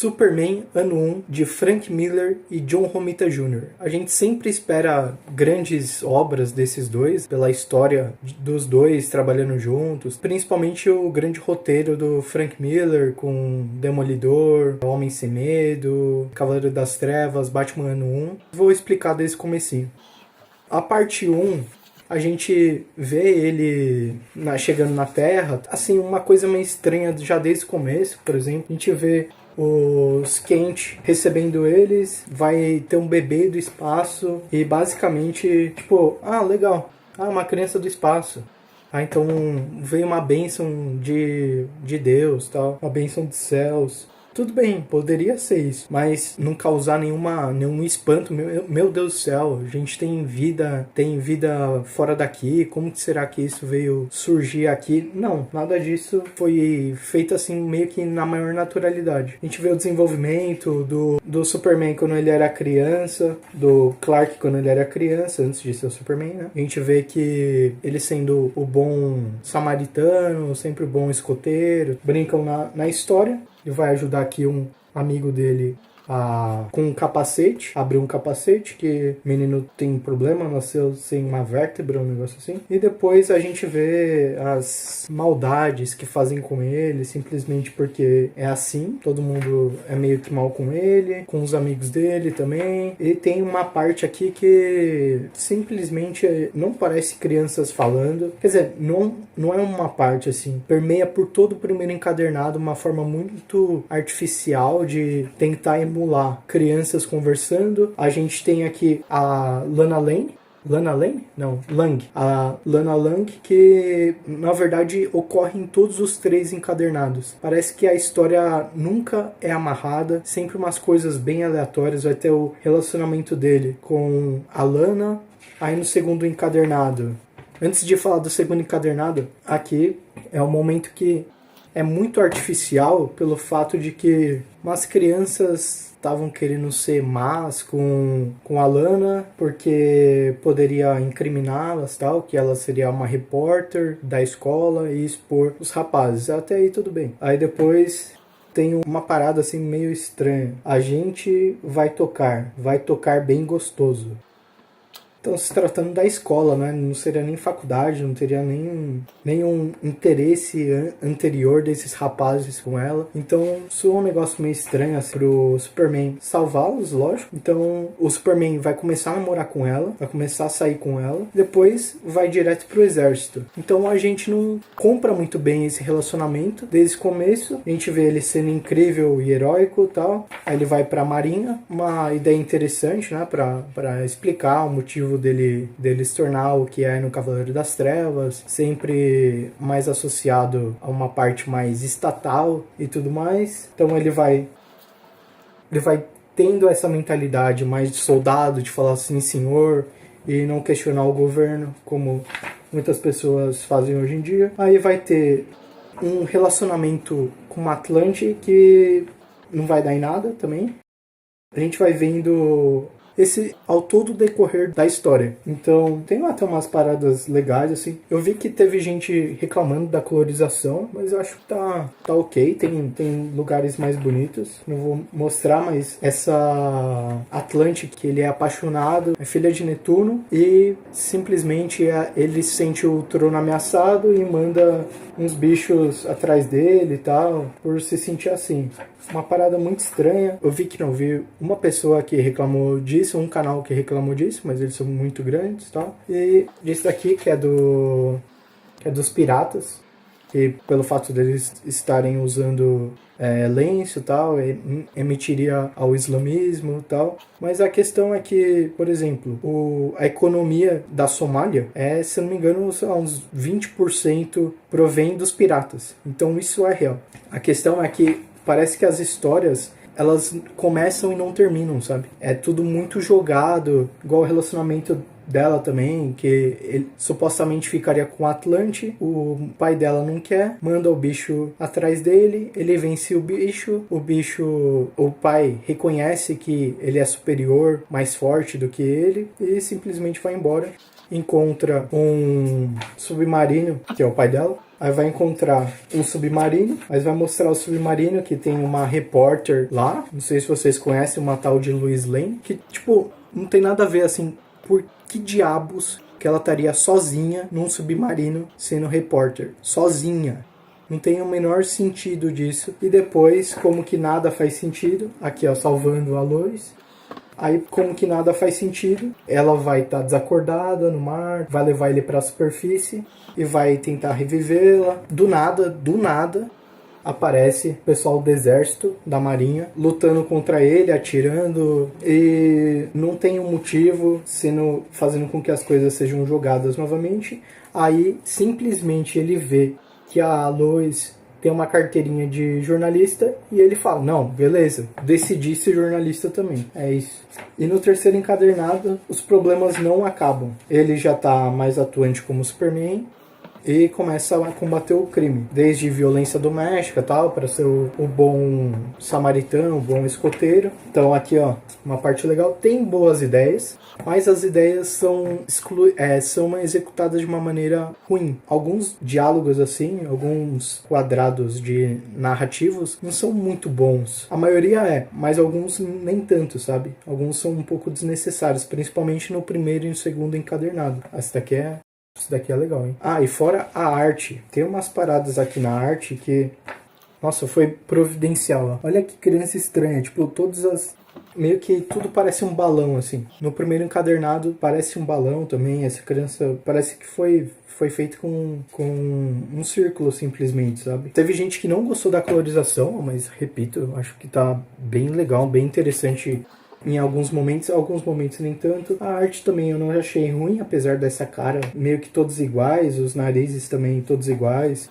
Superman Ano 1, de Frank Miller e John Romita Jr. A gente sempre espera grandes obras desses dois, pela história dos dois trabalhando juntos, principalmente o grande roteiro do Frank Miller com Demolidor, Homem Sem Medo, Cavaleiro das Trevas, Batman Ano 1. Vou explicar desde o comecinho. A parte 1, a gente vê ele chegando na Terra, assim, uma coisa meio estranha já desde o começo, por exemplo. A gente vê os Kent recebendo eles, vai ter um bebê do espaço e basicamente, tipo, legal, uma criança do espaço. Então veio uma bênção de Deus, tal, uma bênção dos céus. Tudo bem, poderia ser isso, mas não causar nenhum espanto. Meu Deus do céu, a gente tem vida fora daqui, como que será que isso veio surgir aqui? Não, nada disso foi feito assim meio que na maior naturalidade. A gente vê o desenvolvimento do Superman quando ele era criança, do Clark quando ele era criança, antes de ser o Superman, né? A gente vê que ele sendo o bom samaritano, sempre o bom escoteiro, brincam na história. Ele vai ajudar aqui um amigo dele com um capacete, abrir um capacete, que o menino tem problema, nasceu sem uma vértebra, um negócio assim. E depois a gente vê as maldades que fazem com ele, simplesmente porque é assim. Todo mundo é meio que mal com ele, com os amigos dele também. E tem uma parte aqui que simplesmente não parece crianças falando. Quer dizer, não é uma parte assim, permeia por todo o primeiro encadernado uma forma muito artificial de tentar emular crianças conversando. A gente tem aqui a Lana Lang? Não, Lang. A Lana Lang, que na verdade ocorre em todos os três encadernados. Parece que a história nunca é amarrada, sempre umas coisas bem aleatórias. Vai ter o relacionamento dele com a Lana. Aí no segundo encadernado, antes de falar do segundo encadernado, aqui é um momento que é muito artificial pelo fato de que umas crianças estavam querendo ser más com a Lana porque poderia incriminá-las, tal, que ela seria uma repórter da escola e expor os rapazes. Até aí tudo bem. Aí depois tem uma parada assim meio estranha. A gente vai tocar bem gostoso. Então, se tratando da escola, né? Não seria nem faculdade, não teria nenhum interesse anterior desses rapazes com ela. Então, isso é um negócio meio estranho assim, pro Superman salvá-los, lógico. Então, o Superman vai começar a namorar com ela, vai começar a sair com ela, depois vai direto pro exército. Então, a gente não compra muito bem esse relacionamento desde o começo. A gente vê ele sendo incrível e heróico e tal. Aí ele vai pra Marinha, uma ideia interessante, né? Pra explicar o motivo dele se tornar o que é no Cavaleiro das Trevas, sempre mais associado a uma parte mais estatal e tudo mais. Então ele vai tendo essa mentalidade mais de soldado, de falar assim, senhor, e não questionar o governo, como muitas pessoas fazem hoje em dia. Aí vai ter um relacionamento com uma Atlante que não vai dar em nada também. A gente vai vendo esse ao todo decorrer da história. Então, tem até umas paradas legais, assim. Eu vi que teve gente reclamando da colorização, mas eu acho que tá ok. Tem lugares mais bonitos. Não vou mostrar, mas essa Atlante, que ele é apaixonado, é filha de Netuno, e simplesmente ele sente o trono ameaçado e manda uns bichos atrás dele e tal, por se sentir assim. Uma parada muito estranha. Eu vi que não vi uma pessoa que reclamou disso, um canal que reclamou disso, mas eles são muito grandes e tal. E desse daqui, que é dos piratas, que pelo fato deles estarem usando lenço e tal, emitiria ao islamismo e tal. Mas a questão é que, por exemplo, a economia da Somália se eu não me engano, sei lá, uns 20% provém dos piratas. Então isso é real. A questão é que parece que as histórias, elas começam e não terminam, sabe? É tudo muito jogado, igual o relacionamento dela também, que ele supostamente ficaria com o Atlante, o pai dela não quer, manda o bicho atrás dele, ele vence o pai reconhece que ele é superior, mais forte do que ele, e simplesmente vai embora. Encontra um submarino, que é o pai dela. Aí vai encontrar um submarino, mas vai mostrar o submarino que tem uma repórter lá, não sei se vocês conhecem, uma tal de Lois Lane, que, tipo, não tem nada a ver, assim, por que diabos que ela estaria sozinha num submarino sendo repórter? Sozinha. Não tem o menor sentido disso. E depois, como que nada faz sentido, aqui ó, salvando a Lois. Aí, como que nada faz sentido, ela vai estar desacordada no mar, vai levar ele para a superfície e vai tentar revivê-la. Do nada, aparece o pessoal do exército, da marinha, lutando contra ele, atirando, e não tem um motivo, fazendo com que as coisas sejam jogadas novamente. Aí, simplesmente, ele vê que a Lois tem uma carteirinha de jornalista e ele fala, não, beleza, decidi ser jornalista também, é isso. E no terceiro encadernado, os problemas não acabam. Ele já tá mais atuante como Superman e começa a combater o crime, desde violência doméstica tal, para ser o bom samaritano, o bom escoteiro. Então aqui ó, uma parte legal, tem boas ideias, mas as ideias são executadas de uma maneira ruim. Alguns diálogos assim, alguns quadrados de narrativos não são muito bons. A maioria é, mas alguns nem tanto, sabe? Alguns são um pouco desnecessários, principalmente no primeiro e no segundo encadernado. Isso daqui é legal, hein? Ah, e fora a arte. Tem umas paradas aqui na arte que... Nossa, foi providencial. Ó. Olha que criança estranha. Tipo, meio que tudo parece um balão, assim. No primeiro encadernado parece um balão também. Essa criança parece que foi feito com um círculo, simplesmente, sabe? Teve gente que não gostou da colorização, mas, repito, eu acho que tá bem legal, bem interessante em alguns momentos nem tanto. A arte também eu não achei ruim, apesar dessa cara meio que todos iguais, os narizes também todos iguais.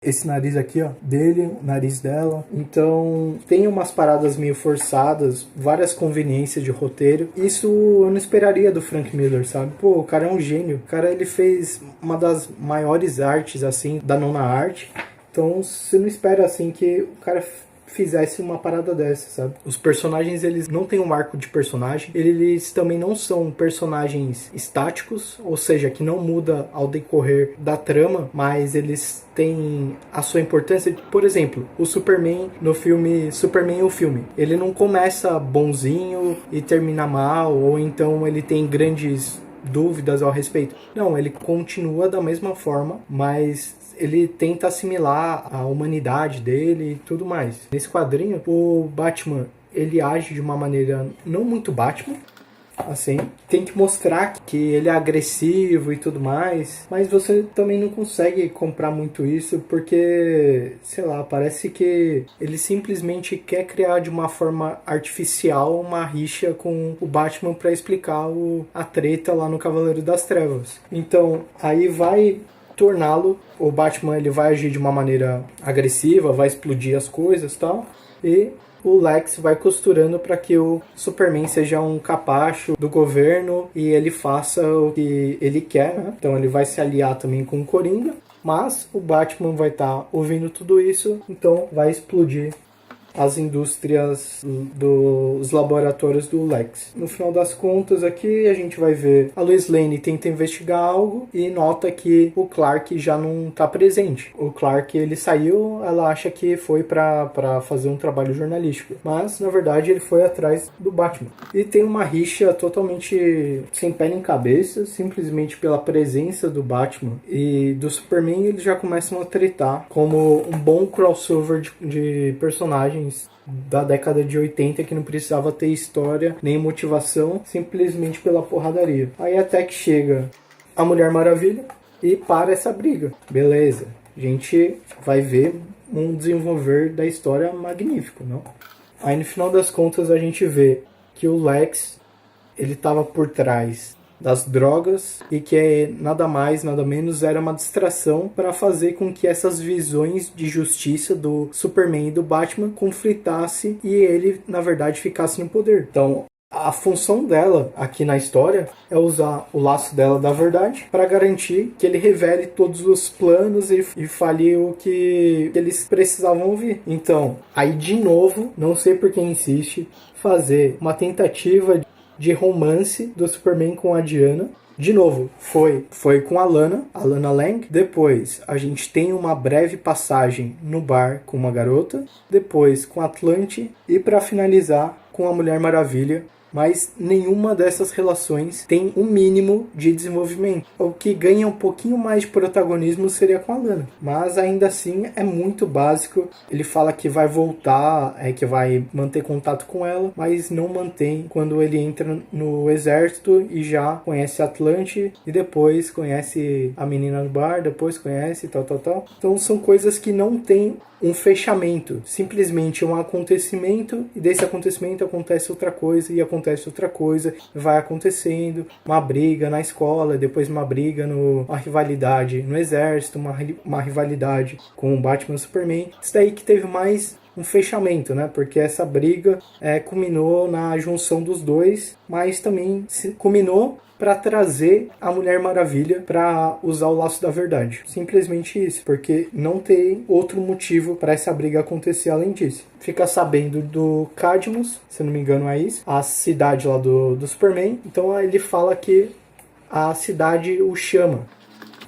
Esse nariz aqui, ó, dele, o nariz dela. Então, tem umas paradas meio forçadas, várias conveniências de roteiro. Isso eu não esperaria do Frank Miller, sabe? Pô, o cara é um gênio. O cara, ele fez uma das maiores artes, assim, da nona arte. Então, você não espera, assim, que o cara fizesse uma parada dessa, sabe? Os personagens, eles não têm um arco de personagem, eles também não são personagens estáticos, ou seja, que não muda ao decorrer da trama, mas eles têm a sua importância. Por exemplo, o Superman no filme Superman o filme, ele não começa bonzinho e termina mal, ou então ele tem grandes dúvidas ao respeito. Não, ele continua da mesma forma, mas ele tenta assimilar a humanidade dele e tudo mais. Nesse quadrinho, o Batman, ele age de uma maneira não muito Batman, assim, tem que mostrar que ele é agressivo e tudo mais, mas você também não consegue comprar muito isso, porque, sei lá, parece que ele simplesmente quer criar de uma forma artificial uma rixa com o Batman para explicar a treta lá no Cavaleiro das Trevas. Então, aí vai torná-lo, o Batman ele vai agir de uma maneira agressiva, vai explodir as coisas e tal, e o Lex vai costurando para que o Superman seja um capacho do governo e ele faça o que ele quer, né? Então ele vai se aliar também com o Coringa, mas o Batman vai estar ouvindo tudo isso, então vai explodir as indústrias dos laboratórios do Lex. No final das contas aqui a gente vai ver a Lois Lane tenta investigar algo e nota que o Clark já não está presente. O Clark ele saiu, ela acha que foi para fazer um trabalho jornalístico, mas na verdade ele foi atrás do Batman. E tem uma rixa totalmente sem pé nem cabeça, simplesmente pela presença do Batman e do Superman. Eles já começam a tretar como um bom crossover de personagens da década de 80 que não precisava ter história nem motivação, simplesmente pela porradaria. Aí até que chega a Mulher Maravilha e para essa briga. Beleza, a gente vai ver um desenvolver da história magnífico, não? Aí no final das contas a gente vê que o Lex ele estava por trás das drogas e que nada mais, nada menos era uma distração para fazer com que essas visões de justiça do Superman e do Batman conflitasse e ele, na verdade, ficasse no poder. Então, a função dela aqui na história é usar o laço dela da verdade para garantir que ele revele todos os planos e fale o que eles precisavam ouvir. Então, aí de novo, não sei por quem insiste, fazer uma tentativa de romance do Superman com a Diana. De novo, foi com a Lana Lang. Depois, a gente tem uma breve passagem no bar com uma garota. Depois, com Atlante. E para finalizar, com a Mulher Maravilha. Mas nenhuma dessas relações tem um mínimo de desenvolvimento. O que ganha um pouquinho mais de protagonismo seria com a Lana. Mas ainda assim é muito básico. Ele fala que vai voltar, que vai manter contato com ela, mas não mantém quando ele entra no exército e já conhece Atlante e depois conhece a menina no bar, depois conhece tal. Então são coisas que não tem um fechamento, simplesmente um acontecimento, e desse acontecimento acontece outra coisa, e acontece outra coisa, vai acontecendo, uma briga na escola, depois uma briga, uma rivalidade no exército, uma rivalidade com o Batman e Superman. Isso daí que teve mais um fechamento, né? Porque essa briga culminou na junção dos dois, mas também culminou para trazer a Mulher Maravilha para usar o laço da verdade. Simplesmente isso, porque não tem outro motivo para essa briga acontecer além disso. Fica sabendo do Cadmus, se não me engano é isso, a cidade lá do Superman. Então ele fala que a cidade o chama.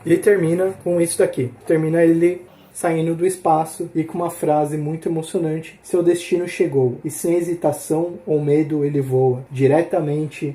E termina com isso daqui. Termina ele saindo do espaço e com uma frase muito emocionante: seu destino chegou, e sem hesitação ou medo ele voa diretamente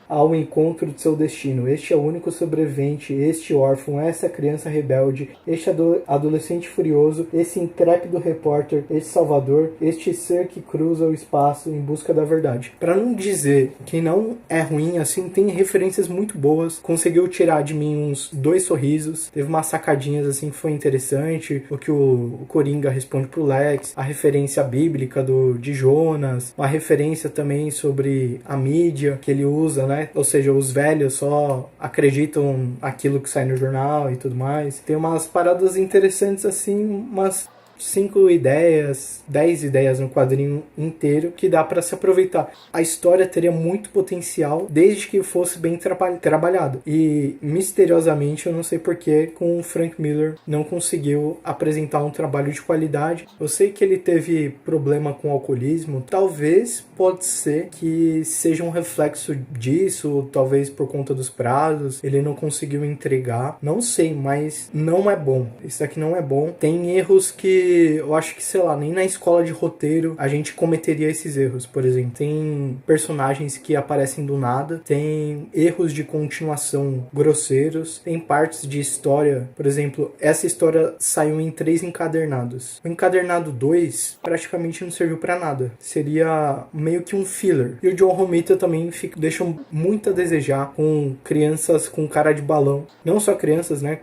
ao encontro de seu destino. Este é o único sobrevivente, este órfão, essa criança rebelde, este adolescente furioso, esse intrépido repórter, este salvador, este ser que cruza o espaço em busca da verdade. Para não dizer que não é ruim, assim, tem referências muito boas, conseguiu tirar de mim uns 2 sorrisos, teve umas sacadinhas assim que foi interessante, o que o Coringa responde pro Lex, a referência bíblica de Jonas, uma referência também sobre a mídia que ele usa, né? Ou seja, os velhos só acreditam aquilo que sai no jornal e tudo mais. Tem umas paradas interessantes assim, umas 5 ideias, 10 ideias no quadrinho inteiro que dá para se aproveitar. A história teria muito potencial desde que fosse bem trabalhado. E misteriosamente, eu não sei porquê, com o Frank Miller não conseguiu apresentar um trabalho de qualidade. Eu sei que ele teve problema com alcoolismo. Talvez pode ser que seja um reflexo disso, talvez por conta dos prazos, ele não conseguiu entregar. Não sei, mas não é bom. Isso aqui não é bom. Tem erros que eu acho que, sei lá, nem na escola de roteiro a gente cometeria esses erros. Por exemplo, tem personagens que aparecem do nada, tem erros de continuação grosseiros, tem partes de história. Por exemplo, essa história saiu em 3 encadernados. O encadernado 2 praticamente não serviu pra nada. Seria meio que um filler. E o John Romita também deixa muito a desejar, com crianças com cara de balão. Não só crianças, né?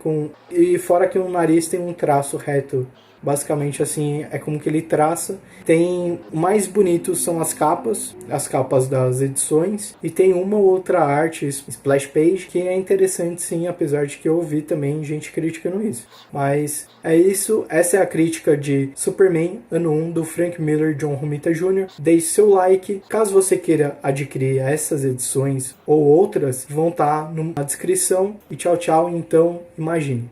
E fora que o nariz tem um traço reto. Basicamente assim, é como que ele traça. Tem mais bonitos são as capas das edições, e tem uma ou outra arte, splash page, que é interessante sim, apesar de que eu ouvi também gente criticando isso. Mas é isso, essa é a crítica de Superman ano 1 do Frank Miller e John Romita Jr. Deixe seu like, caso você queira adquirir essas edições ou outras, vão estar na descrição. E tchau, então imagine.